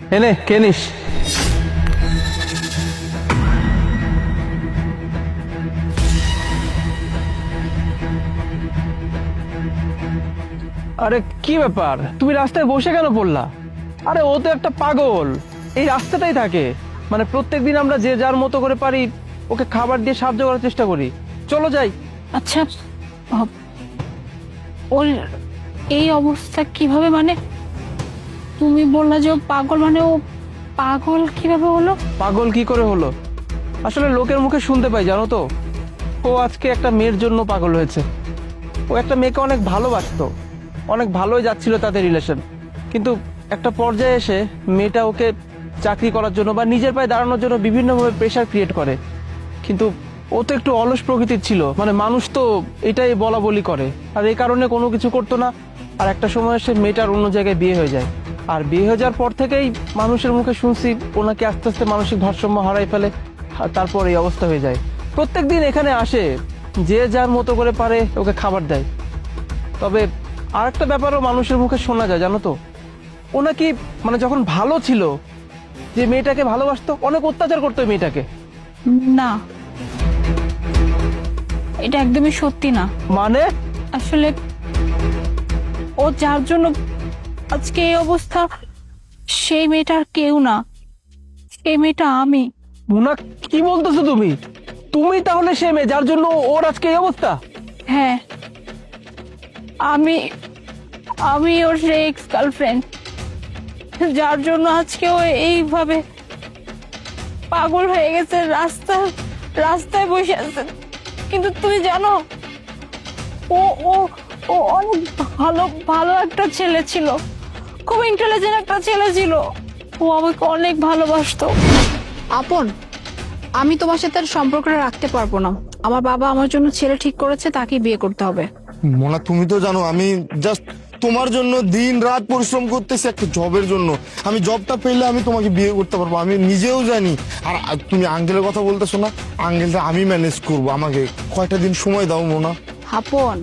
এনে কে নিস? আরে কি ব্যাপার, তুমি রাস্তায় বসে কেন পড়লা? আরে ও তো একটা পাগল, এই রাস্তাটাই থাকে। মানে প্রত্যেকদিন আমরা যে যার মতো করে পারি ওকে খাবার দিয়ে সাহায্য করার চেষ্টা করি। চলো যাই। আচ্ছা, আহ, ওর এই অবস্থা কিভাবে? মানে তুমি বললা যে ও পাগল, মানে ও পাগল কিভাবে হলো? পাগল কি করে হলো? আসলে লোকের মুখে শুনতে পাই জানো তো, ও আজকে একটা মেয়ের জন্য পাগল হয়েছে। ও একটা মেয়েকে অনেক ভালোবাসতো, অনেক ভালোই যাচ্ছিল তাদের রিলেশন, কিন্তু একটা পর্যায়ে এসে মেয়েটা ওকে চাকরি করার জন্য বা নিজের পায়ে দাঁড়ানোর জন্য বিভিন্নভাবে প্রেশার ক্রিয়েট করে। কিন্তু ও তো একটু অলস প্রকৃতির ছিল, মানে মানুষ তো এটাই বলা বলি করে, আর এই কারণে কোনো কিছু করতো না। আর একটা সময় এসে মেয়েটার অন্য জায়গায় বিয়ে হয়ে যায়, আর বিয়ে হয়ে যাওয়ার পর থেকেই মানুষের মুখে শুনছি ওনাকে আস্তে আস্তে মানসিক ভারসাম্য হারাই ফেলে, আর তারপর এই অবস্থা হয়ে যায়। প্রত্যেকদিন এখানে আসে, যে যার মতো করে পারে ওকে খাবার দেয়। তবে আর একটা ব্যাপারও মানুষের মুখে শোনা যায় জানো তো, ও নাকি মানে যখন ভালো ছিল, যে মেয়েটাকে ভালোবাসতো, অনেক অত্যাচার করতো ওই মেয়েটাকে। না, এটা একদমই সত্যি না। মানে আসলে ও যার জন্য আজকে এই অবস্থা, সেই মেয়েটার কেউ না, সেই মেয়েটা আমি। মুনা, কি বলতেছো তুমি? তুমি তাহলে সে মেয়ে যার জন্য ওর আজকে এই অবস্থা? হ্যাঁ, আমি আমি ওর সেই এক্স গার্লফ্রেন্ড, যার জন্য আজকে ও এইভাবে পাগল হয়ে গেছে, রাস্তায় বসে আছে। কিন্তু তুমি জানো, ও ও ও অনেক ভালো ভালো একটা ছেলে ছিল, খুব ইন্টেলিজেন্ট একটা ছেলে ছিল। ও আমাকে অনেক ভালোবাসতো। আপন, আমি তোমার সাথে আর সম্পর্কটা রাখতে পারবো না। আমার বাবা আমার জন্য ছেলে ঠিক করেছে, তাকেই বিয়ে করতে হবে। মোনা, তুমি তো জানো আমি জাস্ট তোমার জন্য দিন রাত পরিশ্রম করতেছি একটা জবের জন্য। আমি জবটা পেলে আমি তোমাকে বিয়ে করতে পারবো, আমি নিজেও জানি। আর তুমি আঙ্কেলের কথা বলতেছো না, আঙ্কেলটা আমি ম্যানেজ করবো। আমাকে কয়টা দিন সময় দাও মোনা। আপন,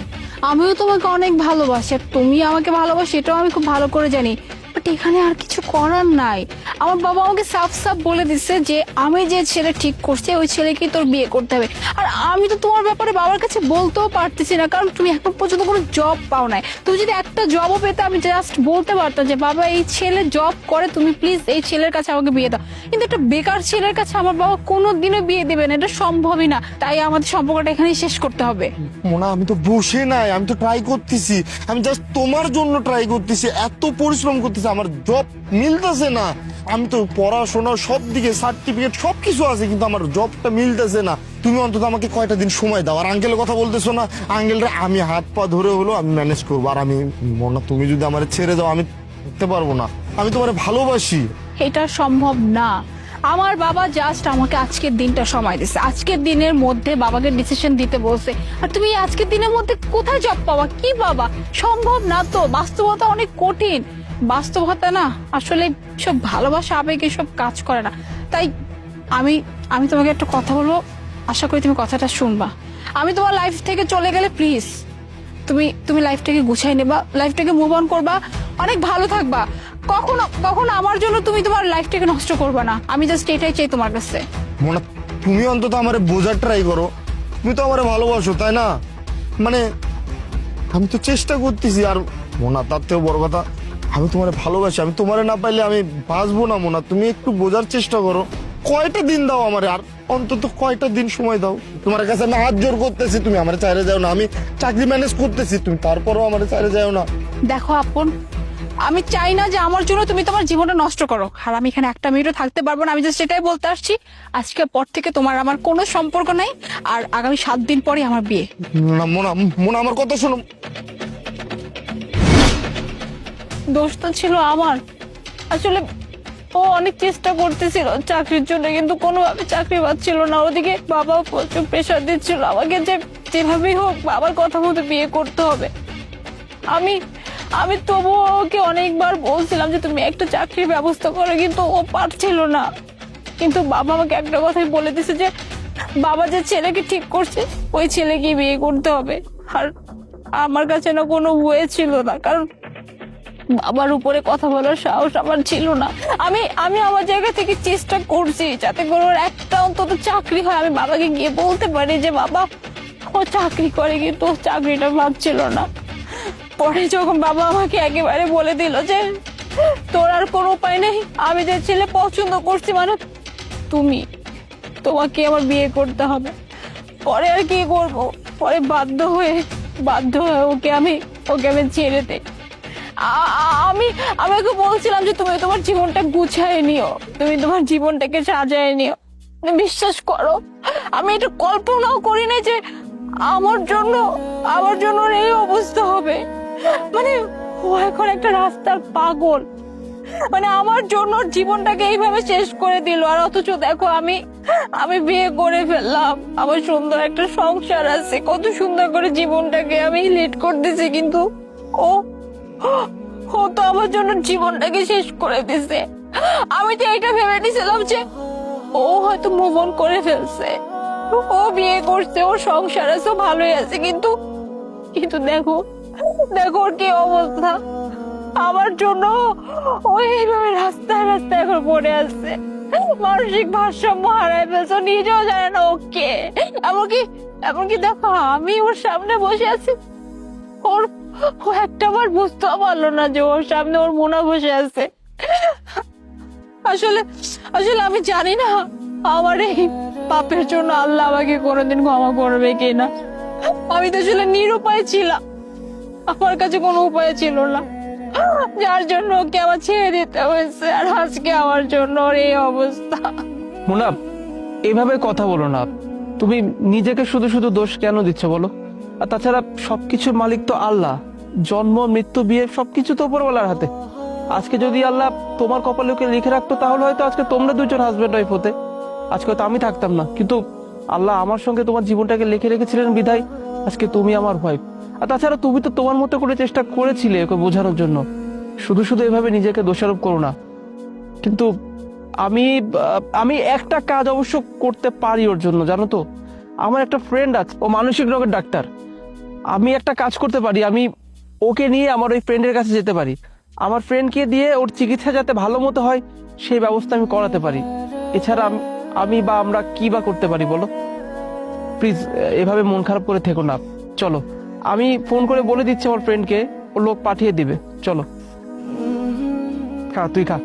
আমিও তোমাকে অনেক ভালোবাসি, আর তুমি আমাকে ভালোবাসো এটাও আমি খুব ভালো করে জানি। বাট এখানে আর কিছু করার নাই। আমার বাবা আমাকে সাফ সাফ বলে দিচ্ছে যে আমি যে ছেলে ঠিক করছি ওই ছেলেকেই তোর বিয়ে করতে হবে। আর আমি তো তোমার ব্যাপারে বাবার কাছে বলতেও পারতেছি না, কারণ তুমি এখন পর্যন্ত কোনো জব পাও নাই। তুমি যদি একটা জবও পেতে আমি জাস্ট বলতে পারতাম যে বাবা এই ছেলে জব করে, তুমি প্লিজ এই ছেলের কাছে আমাকে বিয়ে দাও। কিন্তু একটা বেকার ছেলের কাছে আমার বাবা কোনোদিনও বিয়ে দেবে না, এটা সম্ভবই না। তাই আমাদের সম্পর্কটা এখানেই শেষ করতে হবে। মোনা, আমি তো বসে নাই, আমি তো ট্রাই করতেছি। আমি জাস্ট তোমার জন্য ট্রাই করতেছি, এত পরিশ্রম করতেছি, আমার জব মিলতেছে না। আমি তো পড়াশোনা সব দিকে সার্টিফিকেট সবকিছু আছে, কিন্তু আমার জবটা মিলতেছে না। তুমি অন্তত আমাকে কয়টা দিন সময় দাও। আর আঙ্কেলের কথা বলতেছো না, আঙ্কেলরা আমি হাত পা ধরে হলো আমি ম্যানেজ করবো। আর আমি মোনা, তুমি যদি আমার ছেড়ে দাও আমি করতে পারবো না। আমি তোমার ভালোবাসি। এটা সম্ভব না। আমার বাবা জাস্ট আমাকে আজকের দিনটা সময় দিচ্ছে, আজকের দিনের মধ্যে বাবাকে ডিসিশন দিতে বলছে। আর তুমি এই আজকের দিনের মধ্যে কোথায় জব পাবা? কি বাবা, সম্ভব না তো। বাস্তবতা অনেক কঠিন। বাস্তবতা না, আসলে সব ভালোবাসা আবেগে সব কাজ করে না। তাই আমি আমি তোমাকে একটা কথা বলবো, আশা করি তুমি কথাটা শুনবা। আমি তোমার লাইফ থেকে চলে গেলে প্লিজ তুমি তুমি লাইফটাকে গুছাই নেবা, লাইফটাকে মুভ অন করবা, অনেক ভালো থাকবা। কখনো কখনো আমার জন্য তুমি তোমার লাইফটাকে নষ্ট করবে না। আমি জাস্ট এটাই চাই তোমার কাছে। মোনা, তুমি অন্তত আমারে বোঝার ট্রাই করো। তুমি তো আমারে ভালোবাসো, তাই না? মানে আমি তো চেষ্টা করতেছি। আর মোনা, তার থেকেও বড় কথা, আমি তোমারে ভালোবাসি। আমি তোমারে না পাইলে আমি বাঁচবো না। মোনা, তুমি একটু বোঝার চেষ্টা করো। কয়টা দিন দাও আমারে, আর অন্তত কয়টা দিন সময় দাও। তোমার কাছে আমি হাত জোর করতেছি, তুমি আমার চাইরে যাও না। আমি চাকরি ম্যানেজ করতেছি, তুমি তারপরও আমার চাইরে যাও না। দেখো আপন, আমি চাই না যে আমার জন্য তুমি তোমার জীবনটা নষ্ট করো। আর আমি এখানে একটা মিনিটও থাকতে পারবো না। আমি জাস্ট এটাই বলতে আসছি, আজকের পর থেকে তোমার আমার কোনো সম্পর্ক নাই। আর আগামী 7 দিন পরে আমার বিয়ে। না মোনা, মোনা আমার কথা শোনো। দোষ তো ছিল আমার। আসলে ও অনেক চেষ্টা করতেছিল চাকরির জন্য, কিন্তু কোনোভাবে চাকরি পাচ্ছিল না। ওদিকে বাবাও প্রচুর প্রেশার দিচ্ছিল আমাকে যে যেভাবেই হোক বাবার কথা মতো বিয়ে করতে হবে। আমি আমি তবুও ওকে অনেকবার বলছিলাম যে তুমি একটা চাকরির ব্যবস্থা করো, কিন্তু ও পারছিল না। কিন্তু বাবা আমাকে একটা কথাই বলে দিছে যে বাবা যে ছেলেকে ঠিক করছে ওই ছেলেকে বিয়ে করতে হবে। আর আমার কাছে না কোনো ওয়ে ছিল না, কারণ বাবার উপরে কথা বলার সাহস আমার ছিল না। আমি আমি আমার জায়গা থেকে চেষ্টা করছি যাতে করে ওর একটা অন্তত চাকরি হয়, আমি বাবাকে গিয়ে বলতে পারি যে বাবা ও চাকরি করে, কিন্তু ও চাকরিটা ভাবছিল না। পরে যখন বাবা আমাকে একেবারে বলে দিল যে তোর আর কোনো উপায় নেই, আমি যে ছেলে পছন্দ করছি মানে তুমি, তোমাকে আমার বিয়ে করতে হবে, পরে আর কি করবো, পরে বাধ্য হয়ে ওকে আমি ছেড়ে দেই। আমি আমি ওকে বলছিলাম যে তুমি তোমার জীবনটা গুছায় নিও, তুমি তোমার জীবনটাকে সাজায় নিও। বিশ্বাস করো আমি এটা কল্পনাও করি না যে আমার জন্য ওর এই অবস্থা হবে। মানে ও এখন একটা রাস্তার পাগল, মানে আমার জন্য ওর জীবনটাকে এইভাবে শেষ করে দিল। আর অথচ দেখো আমি বিয়ে করে ফেললাম, আমার সুন্দর একটা সংসার আছে, কত সুন্দর করে জীবনটাকে আমি লিড করতেছি, কিন্তু ও তো আমার জন্য জীবনটাকে শেষ করে দিছে। আমি তো এটা ভেবে নিয়েছিলাম যে ও হয়তো মুভ অন করে ফেলছে, ও বিয়ে করছে, ওর সংসার আছে, ও ভালোই আছে, কিন্তু দেখো ওর কি অবস্থা। আমার জন্য ও এইভাবে রাস্তায় এখন পড়ে আছে, মানসিক ভারসাম্য হারায় ফেলছে, ও নিজেও জানে না ওকে। এমনকি দেখো আমি ওর সামনে বসে আছি, ও একটা বার বুঝতেও পারলো না যে ওর সামনে ওর মোনা বসে আছে। আসলে আমি জানি না আমার এই পাপের জন্য আল্লাহ আমাকে কোনোদিন ক্ষমা করবে কিনা। আমি তো আসলে নিরুপায় ছিলাম, আমার কাছে কোনো উপায় ছিল না, যার জন্য ওকে আমার ছেড়ে দিতে হয়েছে। আর আজকে আমার জন্য ওর এই অবস্থা। মোনা, এভাবে কথা বলো না। তুমি নিজেকে শুধু শুধু দোষ কেন দিচ্ছ বলো? আর তাছাড়া সবকিছুর মালিক তো আল্লাহ, জন্ম মৃত্যু বিয়ে সবকিছু তো উপরওয়ালার হাতে। আজকে যদি আল্লাহ তোমার কপালে ওকে লিখে রাখতো তাহলে হয়তো আজকে তোমরা দুজন হাজবেন্ড ওয়াইফ হতে, আজকে তো আমি থাকতাম না। কিন্তু আল্লাহ আমার সঙ্গে তোমার জীবনটাকে লিখে রেখেছিলেন বিধায় আজকে তুমি আমার ওয়াইফ। আর তাছাড়া তুমি তো তোমার মতো করে চেষ্টা করেছিলে ওকে বোঝানোর জন্য, শুধু শুধু এভাবে নিজেকে দোষারোপ করো না। কিন্তু আমি একটা কাজ অবশ্য করতে পারি ওর জন্য, জানো তো? আমার একটা ফ্রেন্ড আছে, ও মানসিক রোগের ডাক্তার। আমি একটা কাজ করতে পারি, আমি ওকে নিয়ে আমার ওই ফ্রেন্ডের কাছে যেতে পারি, আমার ফ্রেন্ডকে দিয়ে ওর চিকিৎসা যাতে ভালো মতো হয় সেই ব্যবস্থা আমি করাতে পারি। এছাড়া আমি বা আমরা কি বা করতে পারি বলো? প্লিজ এভাবে মন খারাপ করে থেকো না। চলো, আমি ফোন করে বলে দিচ্ছি আমার ফ্রেন্ডকে, ও লোক পাঠিয়ে দিবে। চলো, খা, তুই খা।